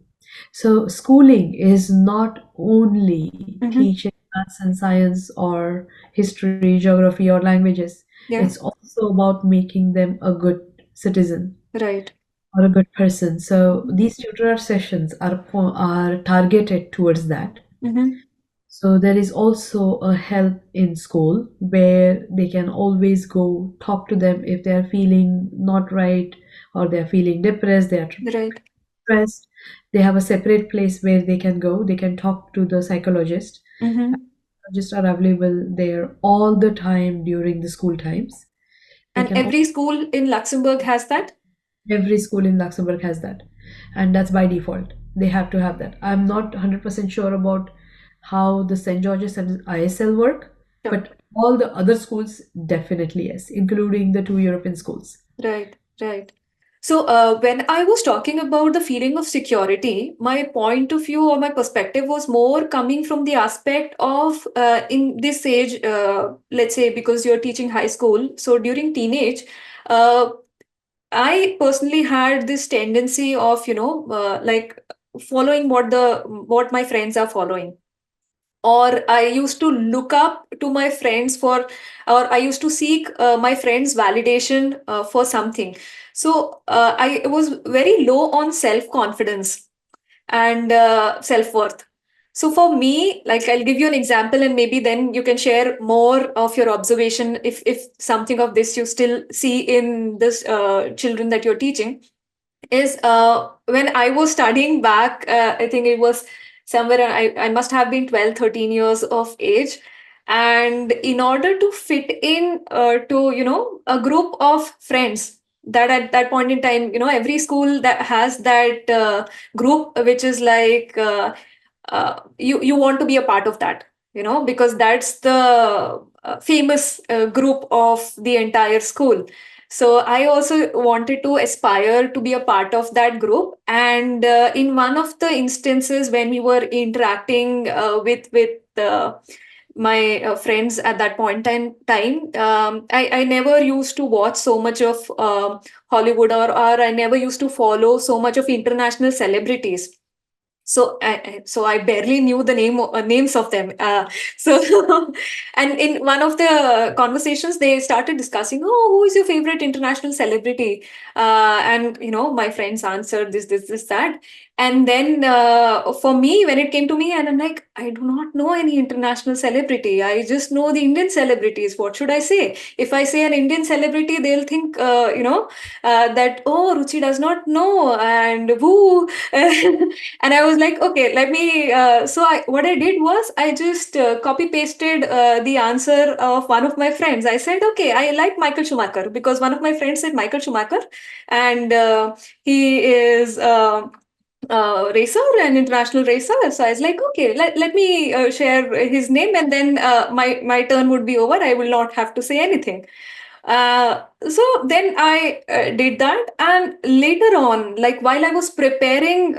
So schooling is not only Mm-hmm. teaching maths and science or history, geography, or languages. Yeah. It's also about making them a good citizen Right. or a good person. So these tutor sessions are targeted towards that. Mm-hmm. So there is also a help in school where they can always go talk to them if they are feeling not right or they are feeling depressed, they are Right. stressed. They have a separate place where they can go. They can talk to the psychologist. Mm-hmm. Psychologists are available there all the time during the school times. They And can every school in Luxembourg has that? Every school in Luxembourg has that, and that's by default. They have to have that. I'm not 100% sure about how the St. George's and ISL work, Sure. but all the other schools definitely yes, including the two European schools. Right, right. So, when I was talking about the feeling of security, my point of view or my perspective was more coming from the aspect of in this age, let's say because you're teaching high school. So, during teenage, uh, I personally had this tendency of, like following what my friends are following, or I used to look up to my friends for, or I used to seek my friends validation for something. So I was very low on self confidence and self worth. So for me, like I'll give you an example and maybe then you can share more of your observation if something of this you still see in this children that you're teaching is when I was studying back, I think it was somewhere, I must have been 12, 13 years of age. And in order to fit in to, a group of friends, that at that point in time, every school that has that group, which is like, you want to be a part of that, because that's the famous group of the entire school. So I also wanted to aspire to be a part of that group. And in one of the instances when we were interacting with my friends at that point in time, I never used to watch so much of Hollywood, or I never used to follow so much of international celebrities. So I barely knew the names of them. So and in one of the conversations, they started discussing, "Oh, who is your favorite international celebrity?" And my friends answered this, that. And then for me, when it came to me, and I'm like, I do not know any international celebrity. I just know the Indian celebrities. What should I say? If I say an Indian celebrity, they'll think, that, oh, Ruchi does not know, and who. And I was like, okay, let me. What I did was I just copy pasted the answer of one of my friends. I said, okay, I like Michael Schumacher because one of my friends said Michael Schumacher, and he is. Racer, an international racer. So I was like, okay, let me share his name, and then my turn would be over. I will not have to say anything. So then I did that, and later on, like while I was preparing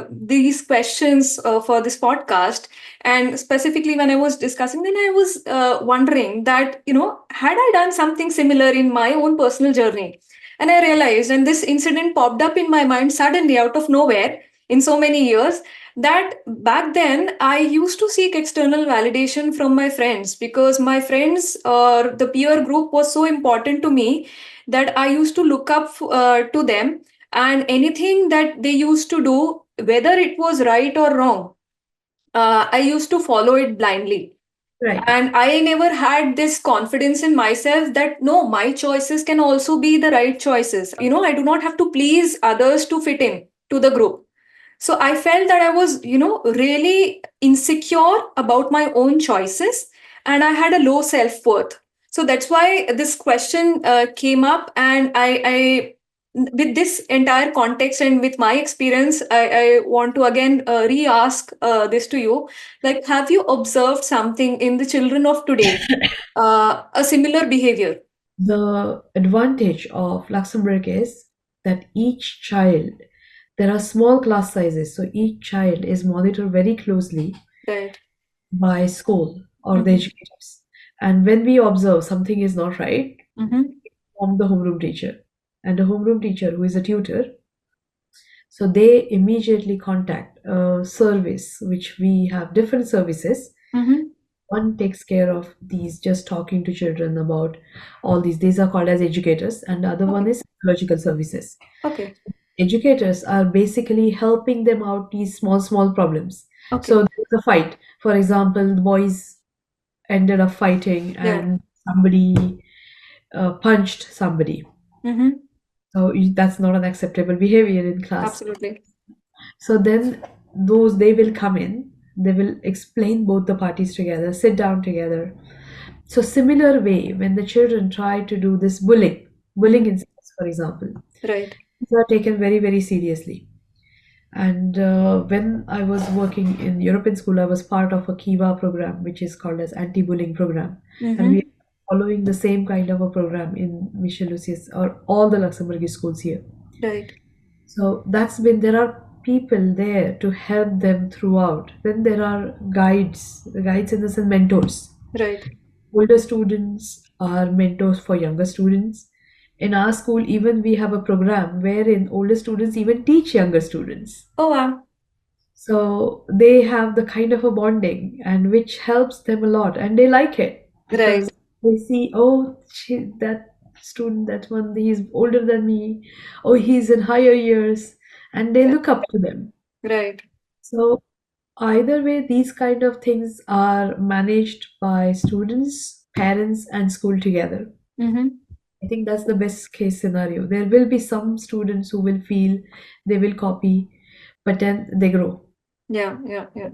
these questions for this podcast, and specifically when I was discussing, then I was wondering that, had I done something similar in my own personal journey? And I realized, and this incident popped up in my mind suddenly out of nowhere in so many years, that back then I used to seek external validation from my friends, because my friends or the peer group was so important to me that I used to look up to them, and anything that they used to do, whether it was right or wrong, I used to follow it blindly. Right, And I never had this confidence in myself that no, my choices can also be the right choices. I do not have to please others to fit in to the group. So I felt that I was, really insecure about my own choices, and I had a low self worth. So that's why this question came up, and with this entire context and with my experience, I want to again re-ask this to you. Like, have you observed something in the children of today, a similar behavior? The advantage of Luxembourg is that each child, there are small class sizes, so each child is monitored very closely Right. by school or the Mm-hmm. educators. And when we observe something is not right, Mm-hmm. from the homeroom teacher. And the homeroom teacher, who is a tutor, so they immediately contact a service, which we have different services. Mm-hmm. One takes care of these, just talking to children about all these. These are called as educators, and the other one Okay. is psychological services. Okay. Educators are basically helping them out these small problems. So Okay. there's a fight. For example, the boys ended up fighting, Yeah. and somebody punched somebody. Mm-hmm. So that's not an acceptable behavior in class. Absolutely. So then those they will come in, they will explain both the parties together, sit down together. So similar way when the children try to do this bullying Mm-hmm. incidents, for example, Right. these are taken very seriously. And when I was working in European school, I was part of a Kiva program, which is called as anti-bullying program, and we Mm-hmm. are following the same kind of a program in Michel Lucius or all the Luxembourgish schools here. Right. So that's been there are people there to help them throughout. Then there are guides in the sense mentors. Right. Older students are mentors for younger students. In our school, even we have a program wherein older students even teach younger students. Oh wow. So they have the kind of a bonding and which helps them a lot and they like it Right. because they see, oh, that student, that one, he's older than me, oh, he's in higher years, and they Yeah. look up to them. Right. So either way, these kind of things are managed by students, parents, and school together. Mm-hmm. I think that's the best case scenario. There will be some students who will feel they will copy, but then they grow Yeah. Yeah. Yeah.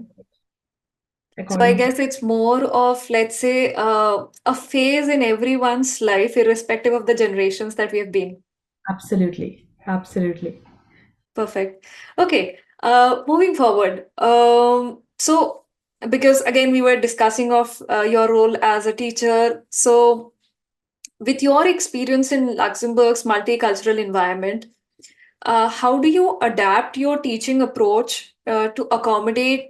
So I according to. guess it's more of, let's say, a phase in everyone's life, irrespective of the generations that we have been. Absolutely, absolutely. Perfect. Okay. Moving forward. So because again we were discussing of your role as a teacher. So with your experience in Luxembourg's multicultural environment, how do you adapt your teaching approach to accommodate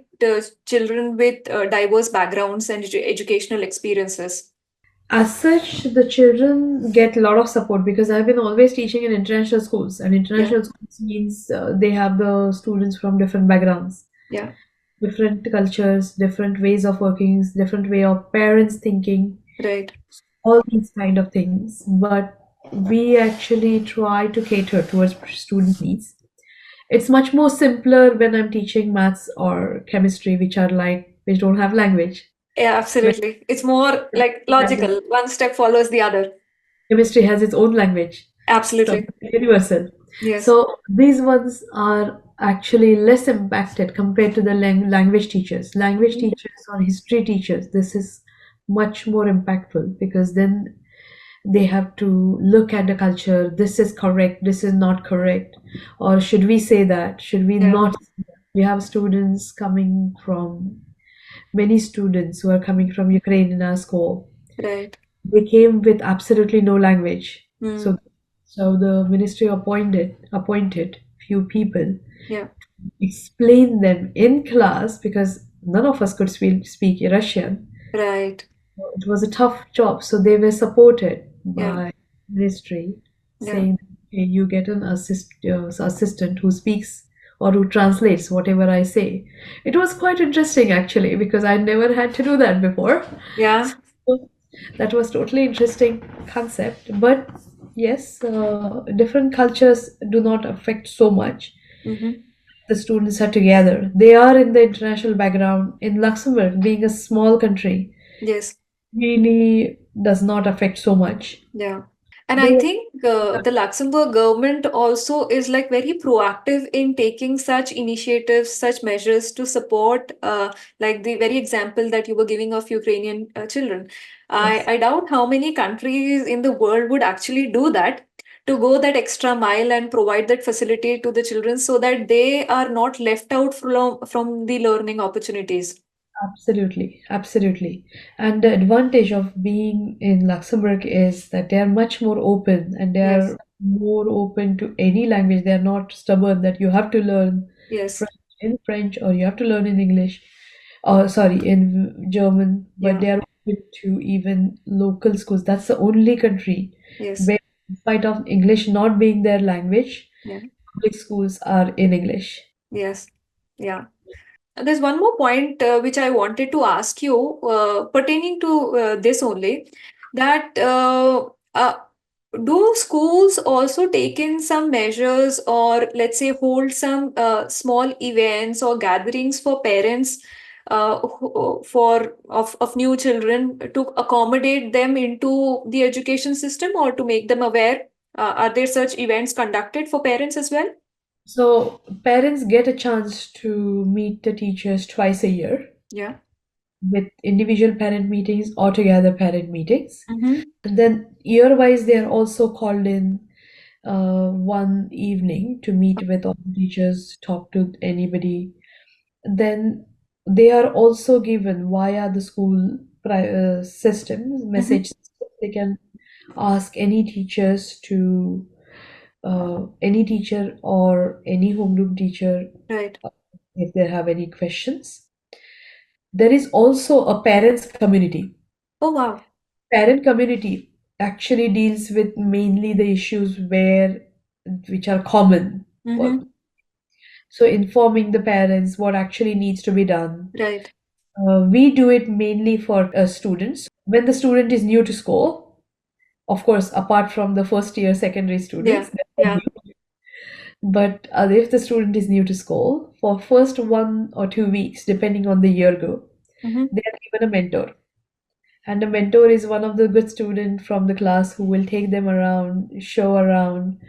children with diverse backgrounds and educational experiences? As such, the children get a lot of support because I've been always teaching in international schools, and Yeah. international schools means they have the students from different backgrounds, Yeah. different cultures, different ways of working, different way of parents thinking, Right. all these kind of things. But we actually try to cater towards student needs. It's much more simpler when I'm teaching maths or chemistry, which don't have language. Yeah, When absolutely. It's more like logical. One step follows the other. chemistry has its own language, so Absolutely. it's universal. Yes. So these ones are actually less impacted compared to the language teachers. Language Mhm. teachers or history teachers, this is much more impactful because then they have to look at the culture. This is correct, this is not correct, or should we say that? Should we Yeah. not? We have students coming from many students who are coming from Ukraine in our school. Right. They came with absolutely no language. Hmm. So the ministry appointed few people, Yeah. explain them in class because none of us could speak Russian. Right. It was a tough job, so they were supported Yeah. by ministry, Yeah. saying, "Okay, you get an assistant who speaks or who translates whatever I say." It was quite interesting actually because I never had to do that before. Yeah. So that was totally interesting concept. But yes, different cultures do not affect so much. Mm-hmm. The students are together. They are in the international background. In Luxembourg, being a small country, Yes. really does not affect so much. Yeah. And I They think the Luxembourg government also is like very proactive in taking such initiatives, such measures to support, like the very example that you were giving of Ukrainian children. yes, I doubt how many countries in the world would actually do that, to go that extra mile and provide that facility to the children so that they are not left out from the learning opportunities. Absolutely, absolutely. And the advantage of being in Luxembourg is that they are much more open and they Yes, are more open to any language. They are not stubborn that you have to learn yes, French or you have to learn in English, or sorry, in German, but yeah, they are open to even local schools. That's the only country yes, where, in spite of English not being their language, yeah, public schools are in English. yes, yeah. There's one more point which I wanted to ask you pertaining to this only, that do schools also take in some measures, or let's say hold some small events or gatherings for parents of new children to accommodate them into the education system or to make them aware? Are there such events conducted for parents as well? So parents get a chance to meet the teachers twice a year Yeah. with individual parent meetings or together parent meetings. Mm-hmm. And then year-wise, they are also called in one evening to meet with all the teachers, talk to anybody. Then they are also given via the school system Mm-hmm. message. They can ask any teacher or any homeroom teacher Right. uh, if they have any questions. There is also a parents community. Oh, wow. Parent community actually deals with mainly the issues which are common. Mm-hmm. So informing the parents what actually needs to be done. Right. We do it mainly for students. When the student is new to school, of course, apart from the first year secondary Yeah. students, they're Yeah. new. But if the student is new to school, for first 1 or 2 weeks, depending on the year group, Mm-hmm. they are given a mentor. And the mentor is one of the good student from the class who will take them around, show around,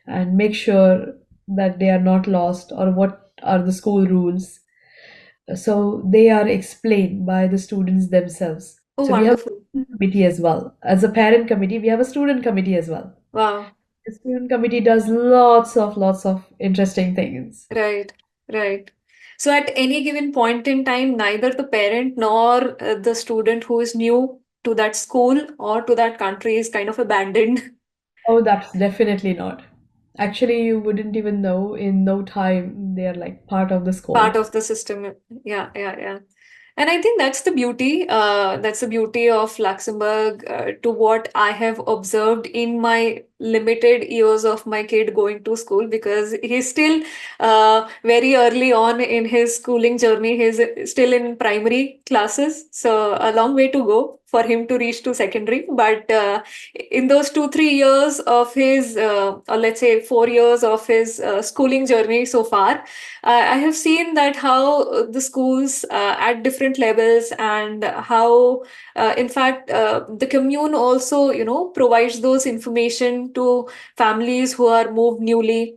and make sure that they are not lost or what are the school rules. So they are explained by the students themselves. Oh, So we have wonderful. a committee as well. As a parent committee, we have a student committee as well. Wow. The student committee does lots of interesting things. Right. Right. So at any given point in time, neither the parent nor the student who is new to that school or to that country is kind of abandoned. Oh, that's definitely not. Actually, you wouldn't even know in no time they are like part of the Part school. of the system. Yeah, yeah, yeah. And I think that's the beauty. That's the beauty of Luxembourg, to what I have observed in my limited years of my kid going to school, because he's still very early on in his schooling journey. He's still in primary classes, so a long way to go for him to reach to secondary. But in those 2 3 years of his, or let's say 4 years of his schooling journey so far, I have seen that how the schools at different levels, and how, in fact, the commune also, provides those information to families who are moved newly.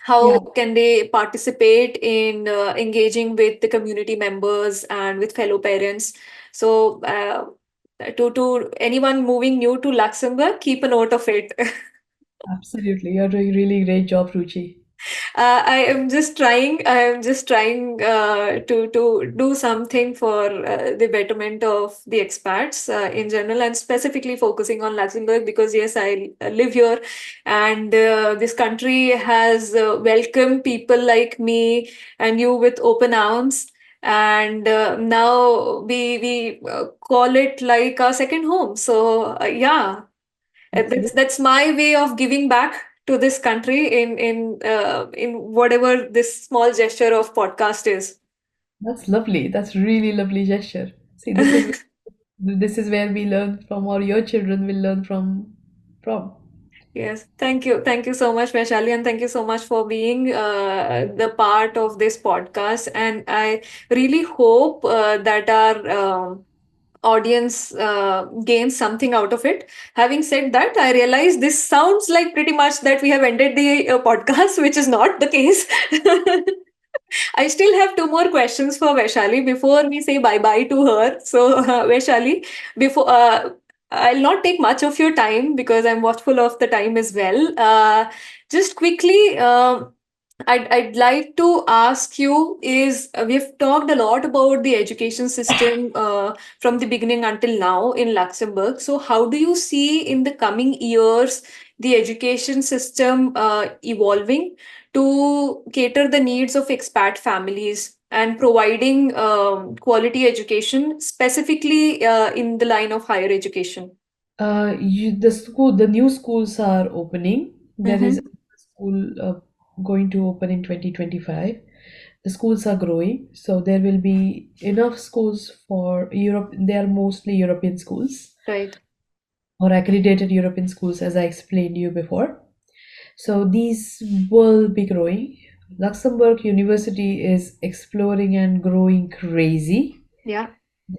How Yeah, can they participate in engaging with the community members and with fellow parents? So, to anyone moving new to Luxembourg, keep a note of it. absolutely. You're doing really great job, Ruchi. I am just trying to do something for the betterment of the expats in general, and specifically focusing on Luxembourg, because yes, I live here, and this country has welcomed people like me and you with open arms. And now we call it like our second home. So yeah, Absolutely. that's my way of giving back to this country in whatever this small gesture of podcast is. That's lovely. That's really lovely gesture. See, this is where we learn from, or your children will learn from. Yes, thank you so much, Vaishali, and thank you so much for being the part of this podcast. And I really hope that our audience gains something out of it. Having said that, I realize this sounds like pretty much that we have ended the podcast, which is not the case. I still have two more questions for Vaishali before we say bye bye to her. So, Vaishali, before I'll not take much of your time because I'm watchful of the time as well. Just quickly, I'd like to ask you is we've talked a lot about the education system from the beginning until now in Luxembourg. So how do you see in the coming years the education system evolving to cater the needs of expat families and providing quality education, specifically in the line of higher education? The new schools are opening. There is Mm-hmm. a school going to open in 2025. The schools are growing, so there will be enough schools for Europe. They are mostly European schools Right. or accredited European schools, as I explained you before. So these will be growing. Luxembourg University is exploring and growing crazy. Yeah.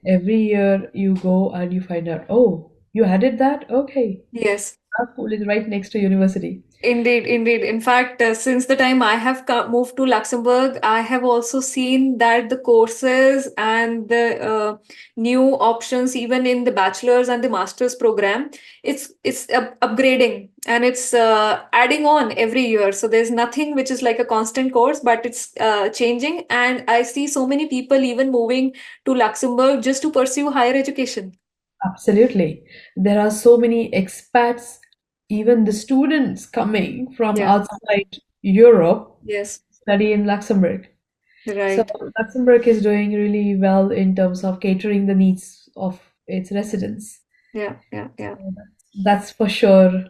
Every year you go and you find out, oh, you added that? Okay. Yes. Our school is right next to university. Indeed, indeed. In fact, since the time I have moved to Luxembourg, I have also seen that the courses and the new options, even in the bachelor's and the master's program, it's upgrading and it's adding on every year. So there's nothing which is like a constant course, but it's changing. And I see so many people even moving to Luxembourg just to pursue higher education. Absolutely. There are so many expats, even the students coming from Yeah. outside Europe Yes. study in Luxembourg. So Right. Luxembourg is doing really well in terms of catering the needs of its residents. Yeah. Yeah. Yeah. So that's for sure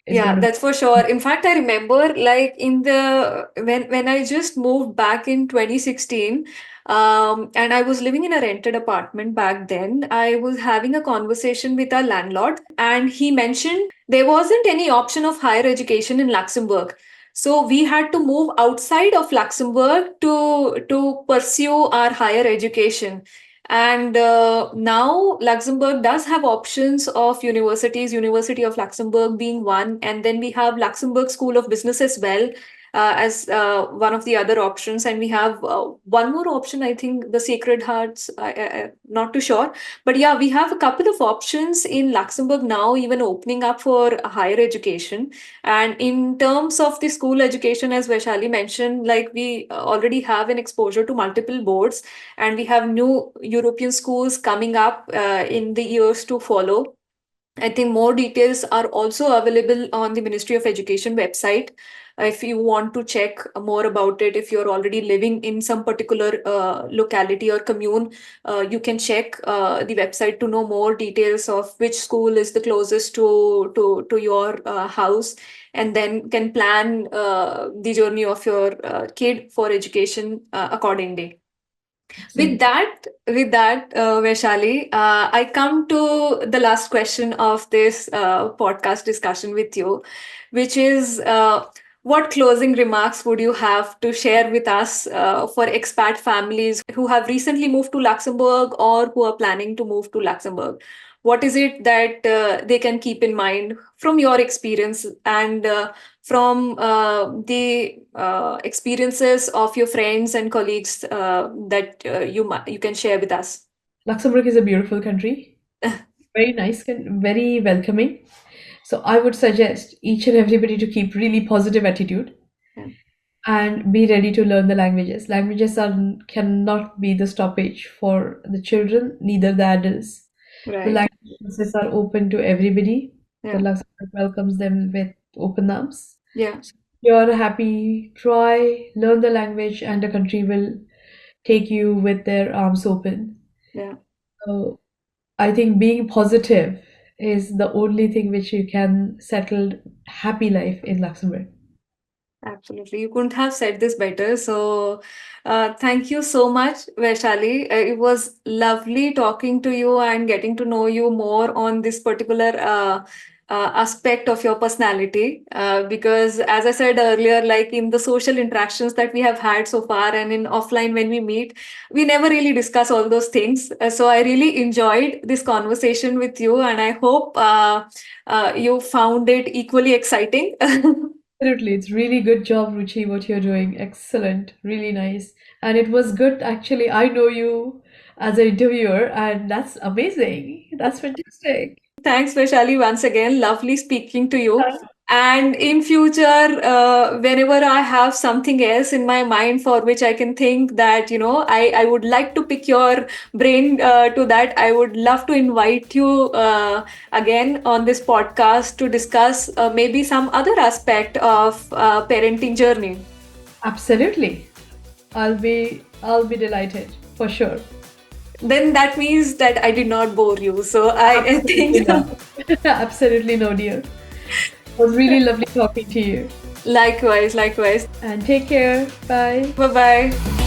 is Yeah, going to that's for sure. In fact, I remember like in the when I just moved back in 2016, and I was living in a rented apartment back then. I was having a conversation with our landlord, and he mentioned there wasn't any option of higher education in Luxembourg. So we had to move outside of Luxembourg to pursue our higher education. And now Luxembourg does have options of universities, University of Luxembourg being one, and then we have Luxembourg School of Business as well as one of the other options. And we have one more option, I think, the Sacred Hearts. Not too sure, but yeah, we have a couple of options in Luxembourg now, even opening up for higher education. And in terms of the school education, as Vaishali mentioned, like we already have an exposure to multiple boards and we have new European schools coming up in the years to follow. I think more details are also available on the Ministry of Education website. If you want to check more about it, if you're already living in some particular locality or commune, you can check the website to know more details of which school is the closest to your house, and then can plan the journey of your kid for education accordingly. absolutely. Vaishali, I come to the last question of this podcast discussion with you, which is what closing remarks would you have to share with us for expat families who have recently moved to Luxembourg or who are planning to move to Luxembourg? What is it that they can keep in mind from your experience and from the experiences of your friends and colleagues that you can share with us? Luxembourg is a beautiful country, very nice, very welcoming. So I would suggest each and everybody to keep really positive attitude Yeah. and be ready to learn the languages. Languages cannot be the stoppage for the children, neither the adults. The Right. languages are open to everybody. The Yeah. Luxembourg welcomes them with open arms. Yeah. So if you're happy, try, learn the language, and the country will take you with their arms open. Yeah. So I think being positive is the only thing which you can settle happy life in Luxembourg. Absolutely. You couldn't have said this better. So, thank you so much, Vaishali. It was lovely talking to you and getting to know you more on this particular aspect of your personality. Because, as I said earlier, like in the social interactions that we have had so far and in offline when we meet, we never really discuss all those things. So, I really enjoyed this conversation with you, and I hope you found it equally exciting. Absolutely, it's really good job, Ruchi, what you're doing. Excellent, really nice. And it was good, actually. I know you as an interviewer, and that's amazing. That's fantastic. Thanks, Vaishali, once again. Lovely speaking to you. And in future, whenever I have something else in my mind for which I can think that, I would like to pick your brain to that, I would love to invite you again on this podcast to discuss maybe some other aspect of parenting journey. Absolutely. I'll be delighted for sure. Then that means that I did not bore you. So I Absolutely think not. Absolutely no, dear. It was really lovely talking to you. likewise. And take care. Bye. Bye bye.